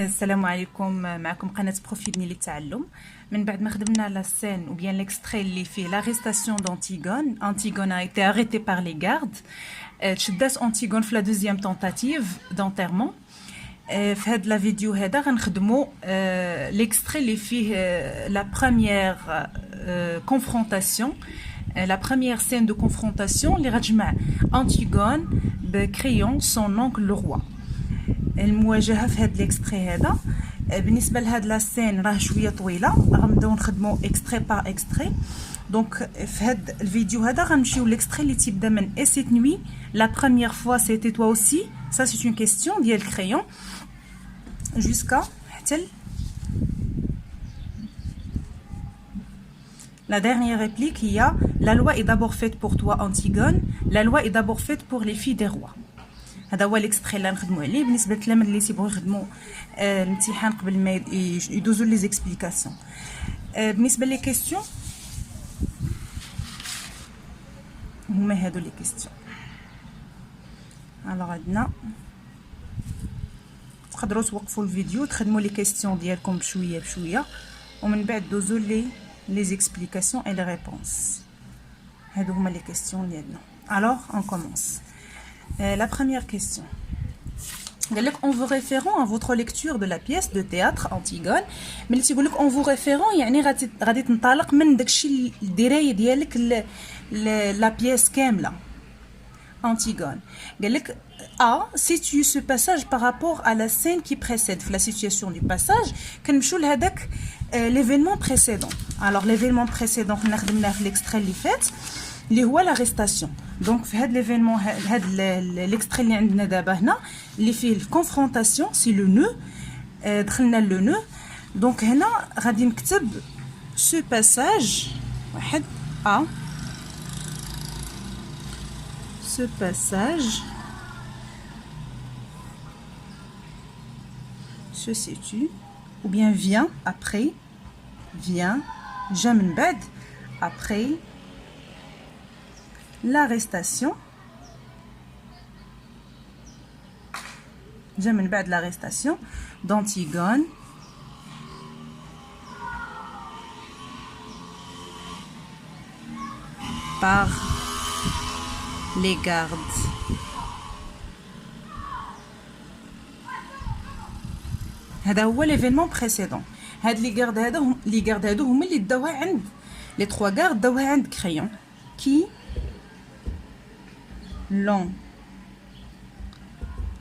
السلام عليكم. معكم قناة بروفيدني للتعلم. من بعد ما خدمنا على السين ou bien l'extrait اللي فيه l'arrestation d'Antigone. Antigone a été arrêtée par les gardes. تشدات Antigone في la deuxième tentative d'enterrement. في هاد لا فيديو هذا غنخدموا l'extrait اللي فيه la première confrontation, la première scène de confrontation اللي غتجمع Antigone بكريون son oncle le roi. المواجهه في هذا الاكستري هذا. بالنسبه لهاد لا سين راه شويه طويله، غنبداو نخدموا اكستري بار اكستري. دونك في هذا الفيديو هذا غنمشيو للاكستري اللي تيبدا من اي سيت نوي لا بروميير فوا سيتي توا اوسي سا سي اون كيستيون ديال الكريون جوسكا حتى la dernière réplique هي la loi est d'abord faite pour toi Antigone, la loi est d'abord faite pour les filles des rois. هذا هو الاكستري اللي نخدموا عليه بالنسبه للتلاميذ اللي تيبغوا يخدموا الامتحان قبل ما يدوزوا لي زيكسبليكاسيون. بالنسبه لي كيسيون هما هادو لي كيسيون. الوغ عندنا تقدروا توقفوا الفيديو تخدموا لي كيسيون ديالكم بشويه بشويه ومن بعد دوزوا لي زيكسبليكاسيون اي لي ريبونس. هادو هما لي كيسيون ديالنا. الوغ اون كومونس. La première question. En vous référant à votre lecture de la pièce de théâtre Antigone, mais en vous référant, يعني غادي تنطلق من داكشي الدرايه ديالك la pièce كامله Antigone. A situe ce passage par rapport à la scène qui précède. La situation du passage كنمشيو لهداك l'événement précédent. Alors l'événement précédent حنا خدمناه في l'extrait اللي فات اللي هو l'arrestation. Donc في هذا l'événement هذا l'extrait اللي عندنا دابا هنا اللي فيه الكونفرونطاسيون سي لو نو. دخلنا لو نو. دونك هنا غادي نكتب سو باساج واحد ا سو باساج se situe ou bien vient après جا من بعد après l'arrestation جا من بعد l'arrestation d'Antigone par les gardes. هذا هو l'événement précédent. هاد لي غارد هادو هما اللي داوها عند لي 3 غارد داوها عند كريون qui l'ont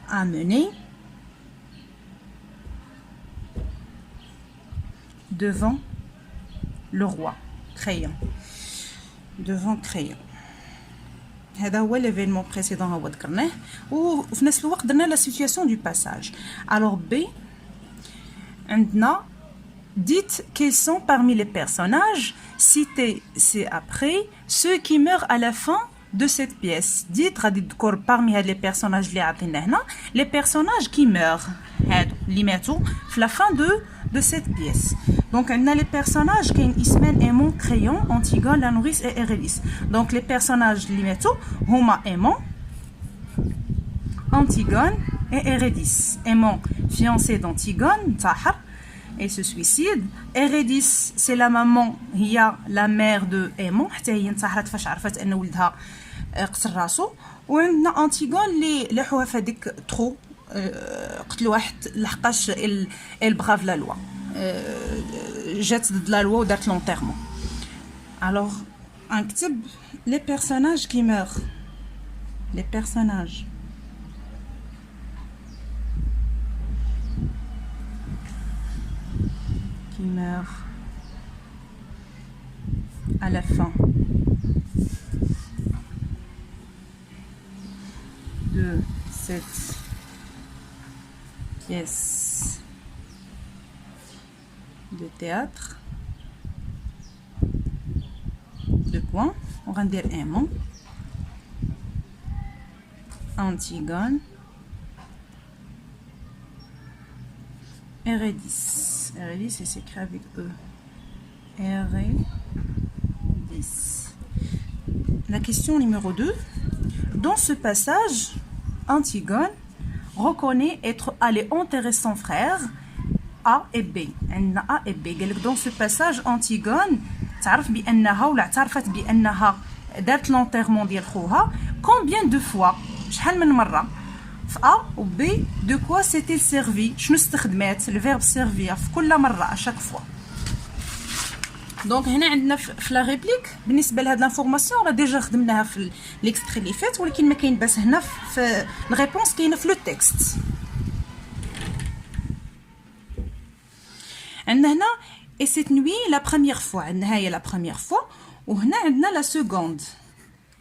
amené devant le roi. Crayon. Devant Crayon. هذا هو l'événement précédent هو ذكرناه وفي نفس الوقت درنا la situation du passage. Alors B عندنا dites quels sont parmi les personnages cités c'est après ceux qui meurent à la fin de cette pièce. Dites غادي تذكر parmi les personnages اللي عطينا هنا les personnages qui meurent هادو اللي ماتوا في la fin de cette pièce. Donc عندنا les personnages كاين اسمان ايمون كريون Antigone la nourrice et Eurydice. Donc les personnages اللي ماتوا هما ايمون Antigone et Eurydice. Aimon fiancé d'Antigone انتحر et se suicide. Eurydice c'est la maman هي la mère de Aimon حتى هي انتحرت فاش عرفت ان ولدها قتل راسو. وعندنا انتيغون اللي لحوها في هذيك ترو قتل واحد لحقاش البغاف لا لوا جات ضد لا لوا ودارت لونتيرمون. الوغ غنكتب لي بيرسوناج كي مور لي بيرسوناج qui meurt à la fin de cette pièce de théâtre. Deux points. On va dire un mot. Antigone. Eurydice. Eurydice, c'est écrit avec E. Eurydice. La question numéro 2. Dans ce passage, Antigone reconnaît être allé enterrer son frère A et B. عندنا A et B. قال لك dans ce passage Antigone تعرف بأنها ولا اعترفت بأنها دارت l'enterrement ديال خوها combien de fois شحال من مرة في A و B de quoi s'est-il servi شنو استخدمات le verbe servir في كل مرة à chaque fois. دونك هنا عندنا في لا ريبليك بالنسبه لهاد لانفورماسيون راه ديجا خدمناها في ليكستري اللي فات ولكن ما كاين باس هنا في الريبونس كاينه في لو تكست. عندنا هنا اي سيت نوي لا بروميير فوا عندنا هي لا بروميير فوا وهنا عندنا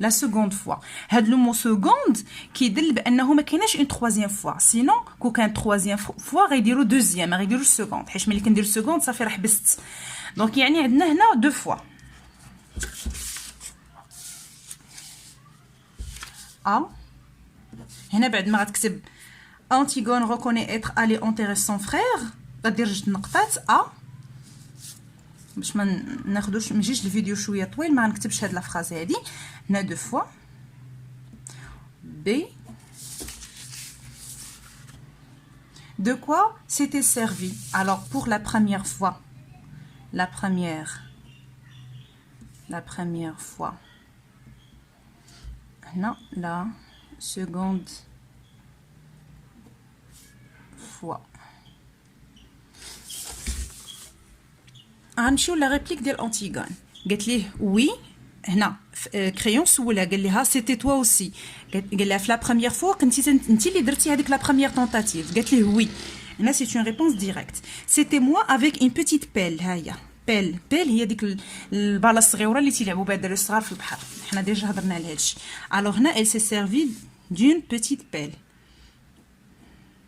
لا سكوند فوا. هاد لو مو سكوند كيدل بانه ما كايناش اون تروازيام فوا سينو كو كان تروازيام فوا غيديروا دوزيام ما غيديروش سكوند حيت ملي كندير سكوند صافي راه حبست. دونك يعني عندنا هنا دو فوا هنا بعد ما غتكتب Antigone reconnaît être allé enterrer son frère غدير جوج نقطات باش ما ناخذوش ما يجيش الفيديو شويه طويل ما غنكتبش هاد لا فراز هادي. هنا دو فوا B de quoi s'était servi. Alors pour la première fois la première fois non la seconde fois. غنمشيو لا ريبليك ديال انتيغون قالت ليه وي هنا كريون سولها قال لها سيتي توا اوسي قال لها في لا بروميير فوا كنتي انت اللي درتي هذيك لا بروميير طونطاتيف قالت ليه وي. هنا سي اون ريبونس ديريكت سيتي موا افيك اون بيتيت بيل. ها هي بيل هي ديك الباله الصغيره اللي تيلعبوا بها الدراري الصغار في البحر حنا ديجا هضرنا على هادشي. الوغ هنا elle s'est servie d'une petite pelle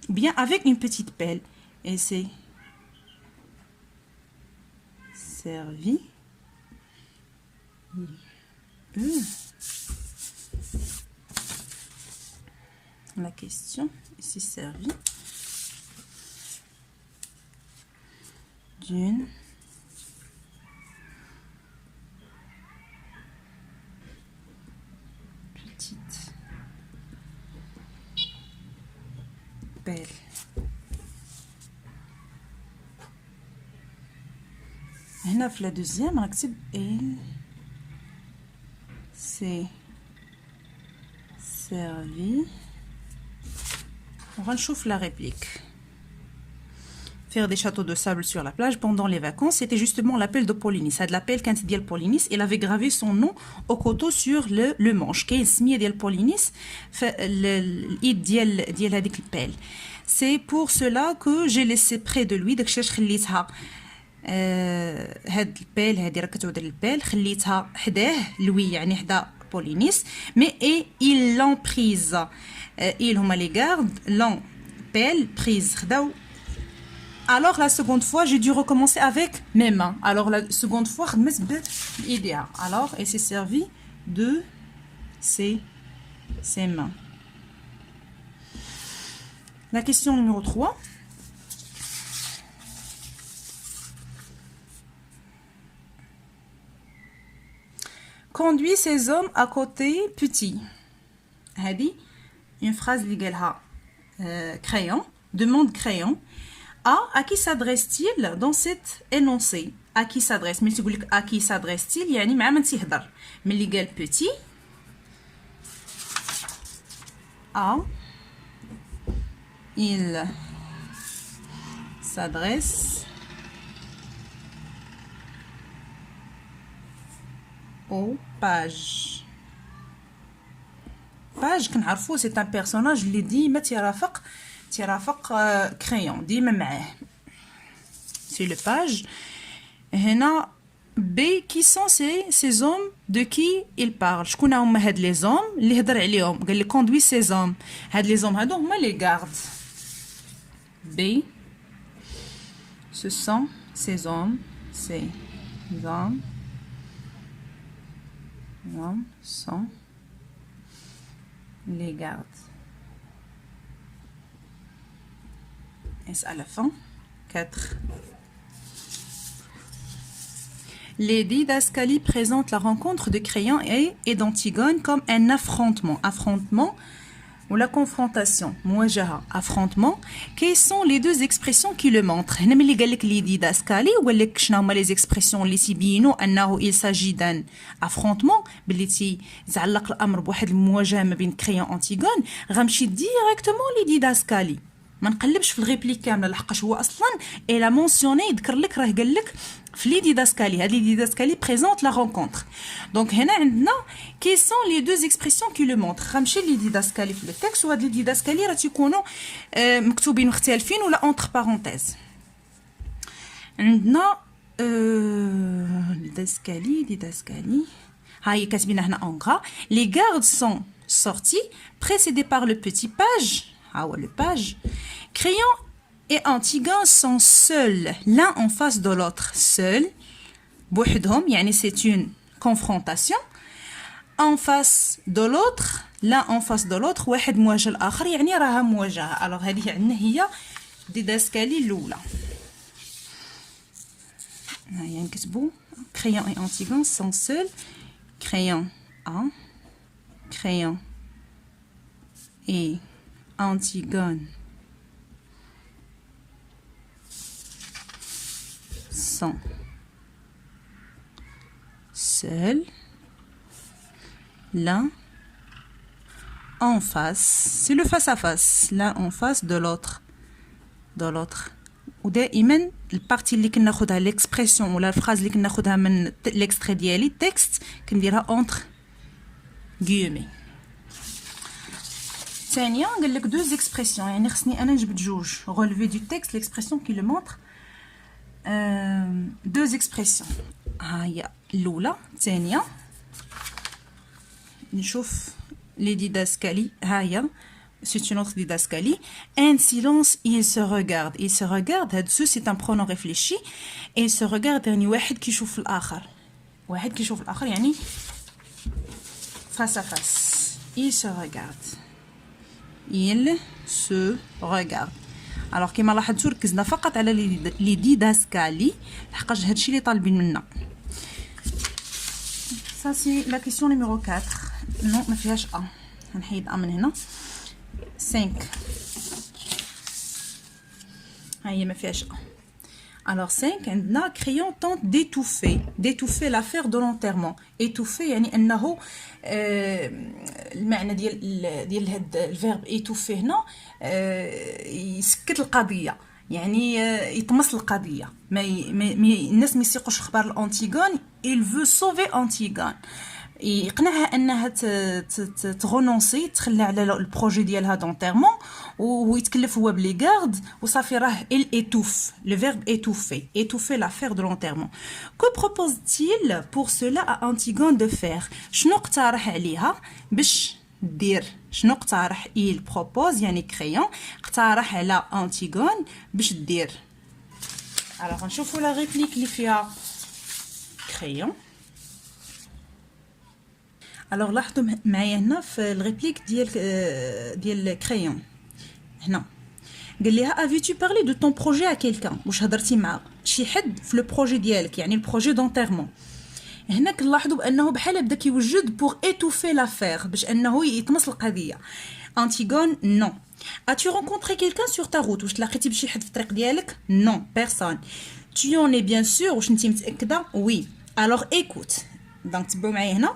bien avec une petite pelle et c'est servi la question ici servi d'une petite pelle. هنا في لا دوزيام غنكتب il s'est servi. غنشوف la réplique. Faire des châteaux de sable sur la plage pendant les vacances, c'était justement l'appel de Polynice. هاد l'appel كانت ديال Polynice, il avait gravé son nom au coteau sur le manche. كاين سميه ديال Polynice في الايد ديال هذيك البيل. C'est pour cela que j'ai laissé près de lui داكشي علاش خليتها هاد البيل هادي راه كتعود البيل خليتها حداه لوي يعني حدا بولينيس مي اي ils l'ont prise ils هما لي غارد l'ont بيل prise خداو. Alors la seconde fois j'ai dû recommencer avec mes mains. Alors la seconde fois خدمت بإيديها. Alors elle s'est servie de ses mains. La question numéro 3. Conduit ces hommes à côté petit. هذه une phrase اللي قالها Crayon demande Crayon. À qui s'adresse-t-il dans cet énoncé? À qui s'adresse? ملي تقول لك à qui s'adresse-t-il يعني مع من تيهضر. ملي قال petit il s'adresse au page. page كنعرفو c'est un personnage اللي ديما تيرافق كريون ديما معاه. c'est le page. هنا B qui sont ces hommes de qui il parle. شكون هما هاد لي زوم اللي هضر عليهم قال لي conduit ces hommes. هاد لي زوم هادو هما لي غارد. B ce sont ces hommes sont les gardes. Et à la fin 4. Les didascalies présentent la rencontre de Créon et d'Antigone comme un affrontement. Affrontement ou la confrontation, مواجهة, affrontement, quelles sont les deux expressions qui le montrent? هنا ملي قال لك لي ديداسكالي وقال لك شنو هما لي زيكسبرسيون اللي تيبينوا انه il s'agit d'un affrontement باللي تيزعلق الامر بواحد المواجهه ما بين كريون انتيغون غنمشي ديريكتومون لي ديداسكالي ما نقلبش في الغيبليك كامله لحقاش هو اصلا الا مونسيوني يذكر لك راه قال لك في لي ديداسكالي هاد لي ديداسكالي بريزونت لا رونكونتر دونك هنا عندنا كي سون لي دو اكسبرسيون كي لو مونتر غنمشي لي ديداسكالي في التكست وهاد لي ديداسكالي راه تيكونوا مكتوبين مختلفين ولا اونتر بارونتيز عندنا ديداسكالي هاي كاتبينها هنا en gras les gardes sont sortis précédés par le petit page le page Crayon et Antigone sont seuls l'un en face de l'autre seuls بوحدهم يعني c'est une confrontation en face de l'autre l'un en face de l'autre واحد مواجه الآخر يعني راها مواجهة alors هذه عندنا هي ديداسكالي الأولى هيا نكتبو Crayon et Antigone sont seuls Crayon A Crayon et Antigone sont seuls l'un en face c'est le face à face l'un en face de l'autre ودائما البارتي اللي كناخذها ليكسبرسيون ولا الفراز اللي كناخذها من ليكستري ديالي التكست كنديرها اونتر غيومي ثانيا قال لك دو اكسبرسيون يعني خصني انا نجبد جوج ريليفي دو تكست ليكسبرسيون كي لو مونتر دو اكسبرسيون ها هي الاولى الثانيه نشوف لي ديداسكالي ها هي c'est une autre didascalie. Un silence, il se regarde. Il se regarde, c'est un pronom réfléchi. Et il se regarde, يعني واحد كيشوف الآخر. واحد كيشوف الآخر يعني face à face. Il se regarde. Il se regarde. Alors كما لاحظتوا ركزنا فقط على لي ديداسكالي لحقاش هادشي اللي طالبين منا. Ça c'est la question numéro 4. Non, ما فيهاش A. نحيد A من هنا. 5 هاي ما فيهاش alors 5 عندنا crayon tente d'étouffer l'affaire de l'enterrement étouffer يعني انه المعنى ديال هاد الفيرب étouffer هنا يسكت القضيه يعني يطمس القضيه ما الناس ما يسيقوش اخبار الانتيغون il veut sauver Antigone يقنعها انها تغونونسي تخلى على البروجي ديالها دونتيرمون ويتكلف هو بلي غارد وصافي راه il étouffe le verbe étouffer l'affaire de l'enterrement que propose-t-il pour cela à Antigone de faire شنو اقترح عليها باش دير شنو اقترح il propose يعني كريون اقترح على Antigone باش دير alors نشوفوا لا ريبليك اللي فيها كريون alors لاحظوا معايا هنا في الريبليك ديال كريون هنا قال لها افي تو بارلي دو طون بروجي ا كيلكان واش هضرتي مع شي حد في لو بروجي ديالك يعني البروجي دونتيرمون هنا كنلاحظوا بانه بحال بدا كيوجد بوغ ايتوفي لافير باش انه يطمس القضيه انتيغون نو as-tu rencontré quelqu'un sur ta route واش تلاقيتي بشي حد في الطريق ديالك نو بيرسون tu en es bien sûr واش انت متاكده وي alors écoute دونك تبعوا معايا هنا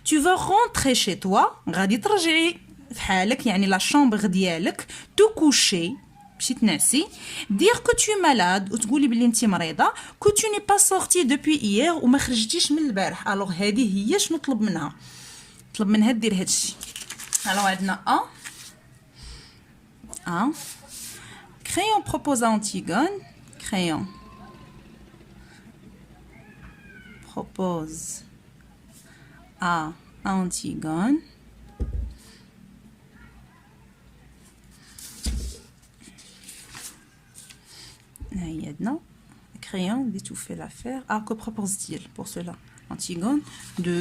tu vas rentrer chez toi غادي ترجعي في حالك يعني لا شامبر ديالك تو كوشي مشي تنعسي dire que tu es malade وتقولي بلي انت مريضه que tu n'es pas sorti depuis hier وما خرجتيش من البارح الوغ هذه هي شنو طلب منها دير هادشي الوغ عندنا crayon propose à Antigone crayon propose à Antigone crayon d'étouffer l'affaire. Que propose-t-il pour cela Antigone de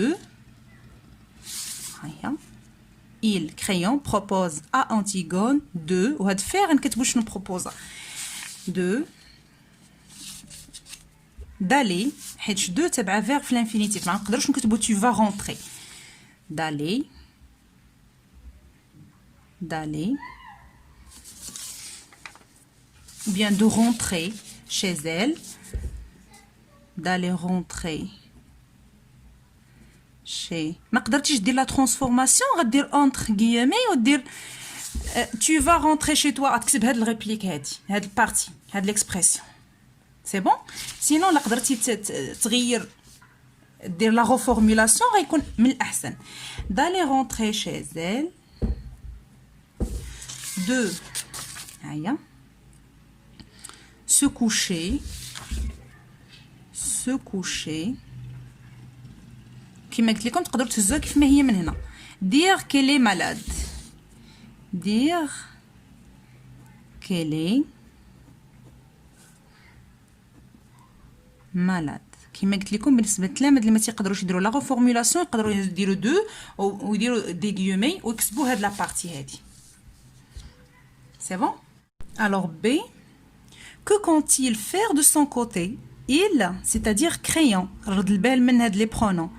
il crayon propose à Antigone de وهاد faire نكتبوا شنو propose de d'aller حيت دو تبع فيرب في الانفينيتيف ما نقدروش نكتبوا tu vas rentrer d'aller d'aller, ou bien de rentrer chez elle, d'aller rentrer chez. ما قدرتيش دير لا ترانسفورماسيون غدير entre guillemets ودير tu vas rentrer chez toi غتكتب هاد الريبليك هاد البارتي هاد ليكسبرسيون سي بون سينون لا قدرتي تغير دير لا ريفورمولاسيون غيكون من الاحسن d'aller rentrer chez elle de هيا se coucher كما قلت لكم تقدروا تهزوها كيف ما هي من هنا dire qu'elle est malade dire qu'elle est malade كما قلت لكم بالنسبه للتلاميذ اللي ما تيقدروش يديروا لا ريفورمولاسيون يقدروا يديروا دو ويديروا دي غيومي ويكتبوا هاد لا بارتي هادي سي بون alors B que compte-t-il faire de son côté il c'est-à-dire crayon رد البال من هاد لي برونون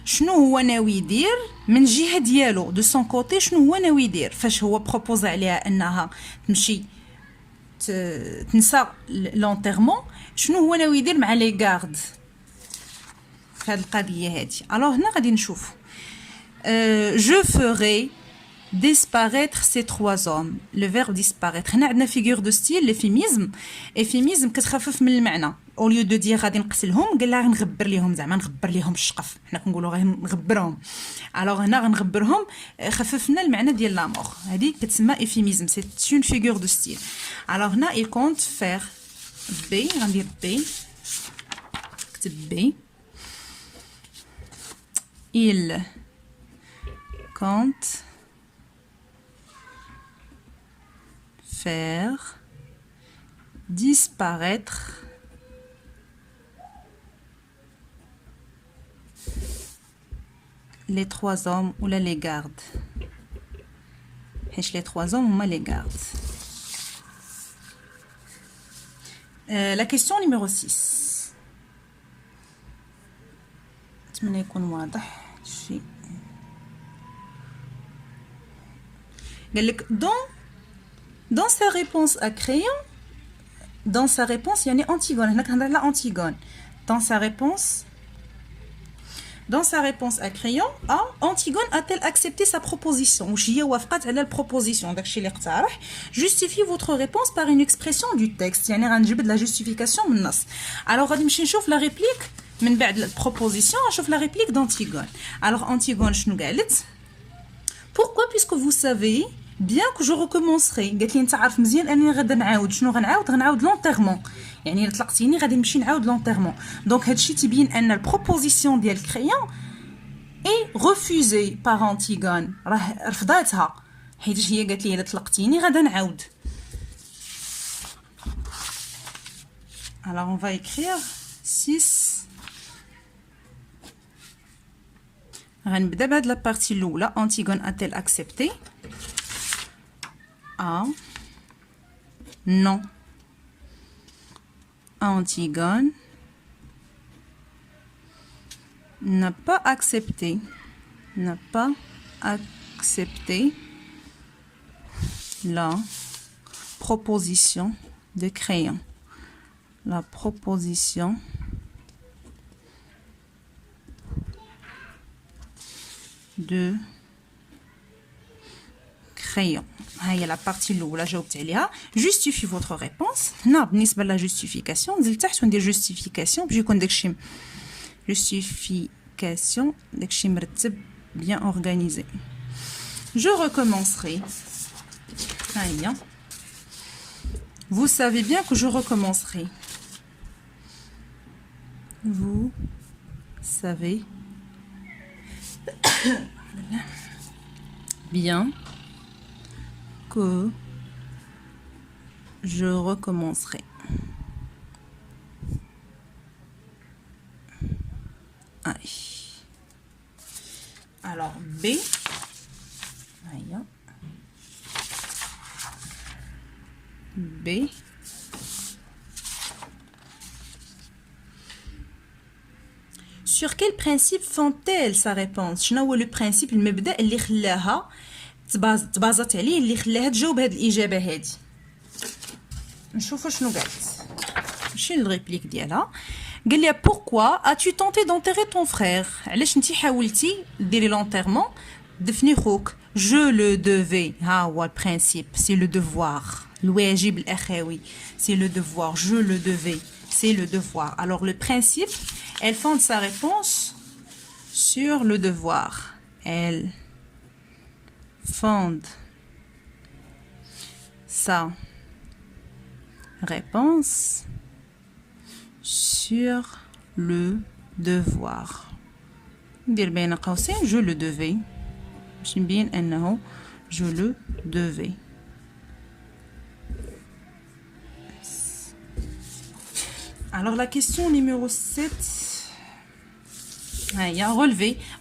شنو هو ناوي يدير من جهه ديالو دو سون كوتي شنو هو ناوي يدير فاش هو بروبوز عليها انها تمشي تنسى لونتيرمون شنو هو ناوي يدير مع لي غارد في هاد القضيه هادي الوغ هنا غادي نشوف جو ferai disparaître ces trois hommes le verbe disparaître هنا عندنا figure de style l'euphémisme euphémisme كتخفف من المعنى au lieu de dire غادي نقتلهم قال لها غنغبر ليهم زعما نغبر ليهم الشقف حنا كنقولوا غادي نغبرهم الوغ هنا غنغبرهم خففنا المعنى ديال لا مور هذه كتسمى euphémisme c'est une figure de style الوغ هنا il compte faire B غندير B كتب B il compte faire disparaître les trois hommes ou là les gardes. Les trois hommes ou les gardes. La question numéro 6. Dans sa réponse à crayon, dans sa réponse, il y a une Antigone. Antigone. Dans sa réponse à crayon, Antigone a-t-elle accepté sa proposition? Justifiez votre réponse par une expression du texte. يعني غنجيب de la justification من النص. Alors غادي نمشي نشوف la réplique من بعد la proposition, نشوف la réplique d'Antigone. Alors Antigone شنو قالت؟ Pourquoi puisque vous savez bien que je recommencerai قالت لي انت عارف مزيان انني غادي نعاود شنو غنعاود لونتيرمون يعني الا طلقتيني غادي نمشي نعاود لونتيرمون دونك هادشي تيبين ان البروبوزيسيون ديال كريون اي ريفوزي بار انتيغون راه رفضاتها حيت هي قالت لي الا طلقتيني غادي نعاود alors on va écrire 6 غنبدا بهاد لا بارتي الاولى انتيغون a-t-elle accepté A. Non. Antigone n'a pas accepté la proposition de crayon. La proposition de crayon. هي la partie الاولى جاوبت عليها. Justifie votre réponse. هنا بالنسبه لا justification نزل تحت وندير justification باش يكون داكشي justification داكشي مرتب bien organisé. Je recommencerai. هيا. Vous savez bien que je recommencerai. Vous savez bien que je recommencerai. Allez. Alors B. B. Sur quel principe font-elles sa réponse? شنو هو le principe المبدأ اللي خلاها تبازت عليه اللي خلاها تجاوب هاد الاجابه هادي. نشوفوا شنو قالت. ماشي الريبليك ديالها. قال لي pourquoi as-tu tenté d'enterrer ton frère؟ علاش انتي حاولتي ديري لونتيرمون دفني خوك؟ je le devais. ها هو البرانسيب، سي لو devoir، الواجب الاخوي، سي لو devoir. je le devais، c'est le devoir. Alors le principe, elle fonde sa réponse sur le devoir. Elle fonde sa réponse sur le devoir. ندير بين قوسين je le devais باش نبين انه je le devais. Alors la question numéro 7. هيا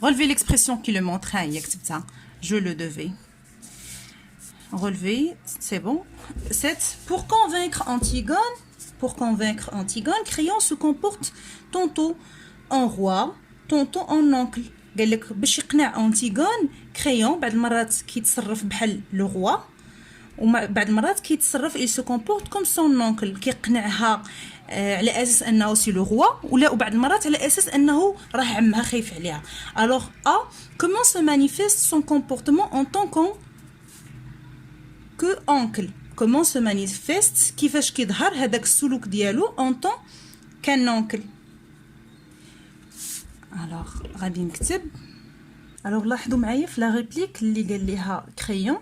relevez l'expression qui le montre. هيا كتبتها je le devais. Relever, c'est bon. 7. Pour convaincre Antigone, Créon se comporte tantôt en roi, tantôt en oncle. قال لك باش يقنع أنتيغون كريون بعض المرات كيتصرف بحال لو روا وبعض المرات كيتصرف il se comporte comme son oncle كيقنعها على اساس انه سي لو روا ولا بعض المرات على اساس انه راه عمها خايف عليها. alors A comment se manifeste son comportement en tant que oncle. comment se manifeste كيفاش كيظهر هذاك السلوك ديالو en tant qu'un oncle. alors غادي نكتب. alors لاحظوا معايا في لا ريبليك اللي قال ليها كريون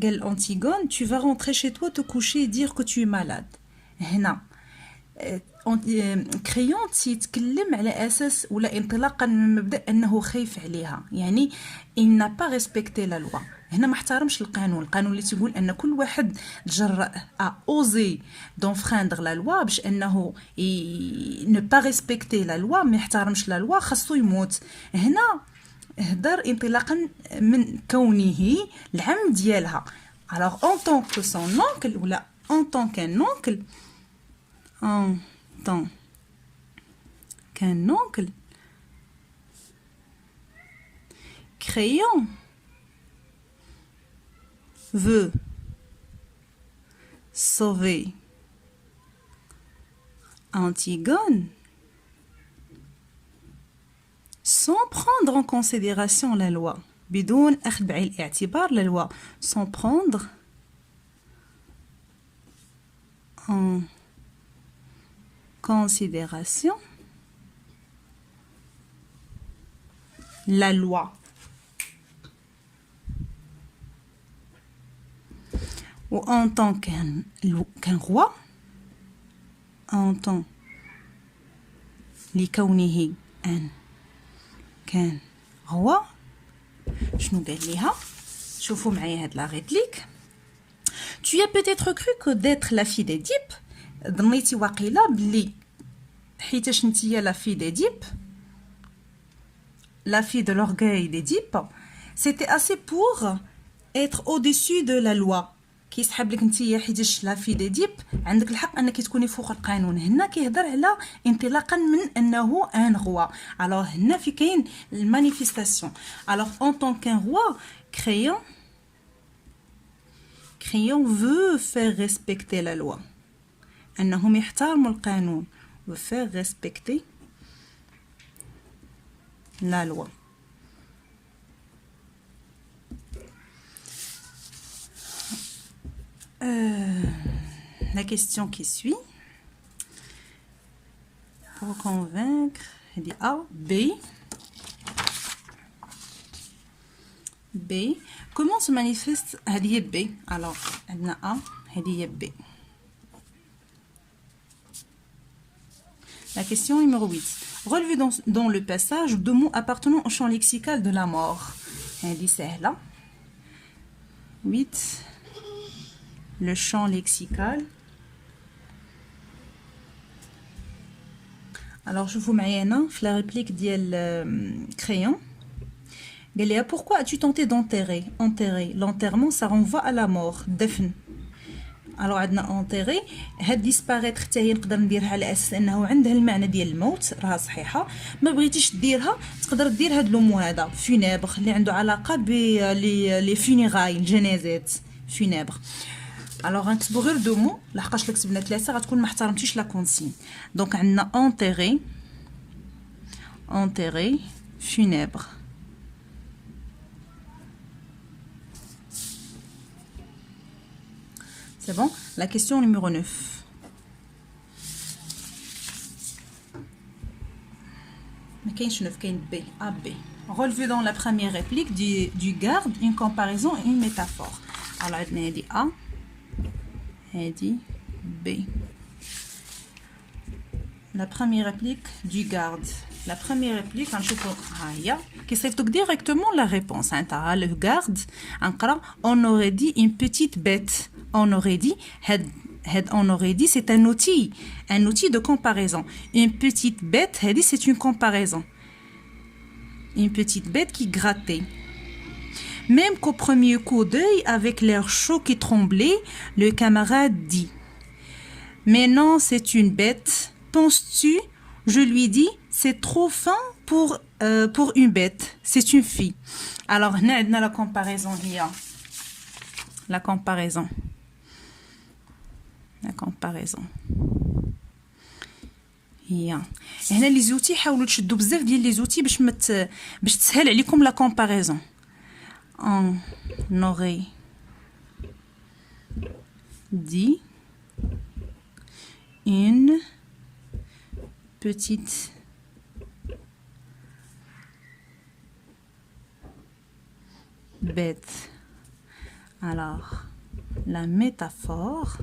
قال Antigone tu vas rentrer chez toi te coucher et dire que tu es malade. هنا كريون تيتكلم على اساس ولا انطلاقا من مبدا انه خايف عليها، يعني il n'a pas respecté la loi. هنا ما احترمش القانون اللي تيقول ان كل واحد تجرأ اوزي d'enfreindre la loi باش انه ne pas respecter la loi ما يحترمش la loi خاصو يموت. هنا هدر انطلاقا من كونه العم ديالها. alors en tant que son oncle ولا en tant qu'un oncle en tant qu'un oncle Créon veut sauver Antigone sans prendre en considération la loi. بدون أخذ بعين الاعتبار la loi. sans prendre en considération la loi. ou en tant qu'un roi en tant لكونه أن كان roi. شنو قال ليها؟ شوفوا معايا هاد لا ريبليك. tu as peut-être cru que d'être la fille d'Édipe ظنيتي واقيلا بلي حيتاش نتيا لا في d'Édipe la fille de l'orgueil d'Édipe c'était assez pour être au-dessus de la loi. كيسحب لك نتيا حيتاش لا في d'Édipe عندك الحق انك تكوني فوق القانون. هنا كيهضر على انطلاقا من انه ان روا. alors هنا في كاين المانيفيستاسيون. alors en tant qu'un roi Créon veut faire respecter la loi. انهم يحترموا القانون veut faire respecter la loi. La question qui suit. Pour convaincre, elle dit A, B. B. Comment se manifeste هذه B. alors عندنا A هذه B. La question numéro 8. Relevez dans le passage deux mots appartenant au champ lexical de la mort. هذه سهلة. 8. Le champ lexical. Alors je vous mets في la réplique ديال Créon. قال لها pourquoi as-tu tenté d'enterrer? Enterrer, l'enterrement ça renvoie à la mort. دفن. الو عندنا انتيغي. هاد ديسباريتر حتى هي نقدر نديرها على اساس انه عندها المعنى ديال الموت، راها صحيحه. ما بغيتيش ديرها تقدر دير هاد لو مو هذا فينيبر اللي عنده علاقه ب لي فينيراي، الجنازات فينيبر. الوغ غنكتبو غير دو مو لحقاش الا كتبنا ثلاثه غتكون ما احترمتيش لا كونسين. دونك عندنا انتيغي، enterré, funèbre. C'est bon? La question numéro 9. Mais qu'est-ce que B? A, B. Relevé dans la première réplique du garde une comparaison et une métaphore. Alors, on a dit A, et dit B. La première réplique du garde. La première réplique, qui s'est directement la réponse. Le garde, on aurait dit une petite bête. On aurait dit, c'est un outil de comparaison. Une petite bête, c'est une comparaison. Une petite bête qui grattait. Même qu'au premier coup d'œil, avec l'air chaud qui tremblait, le camarade dit: mais non, c'est une bête. Penses-tu? Je lui dis: c'est trop fin pour une bête. C'est une fille. Alors, on a la comparaison hier. La comparaison. La comparaison. هي هنا لي زوتي حاولوا تشدوا بزاف ديال لي زوتي باش تسهل عليكم لا كومباريزون. On aurait dit une petite bête. Alors, la métaphore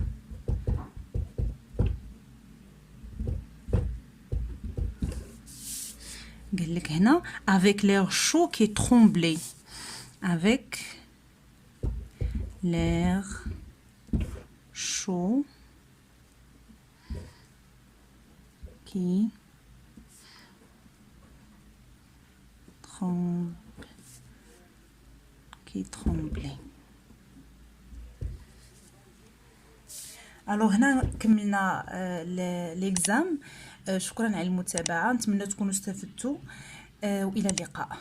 avec l'air chaud qui tremblait. Avec l'air chaud qui tremblait. Alors هنا كملنا l'examen. شكرا على المتابعة، نتمنى تكونوا استفدتوا، والى اللقاء.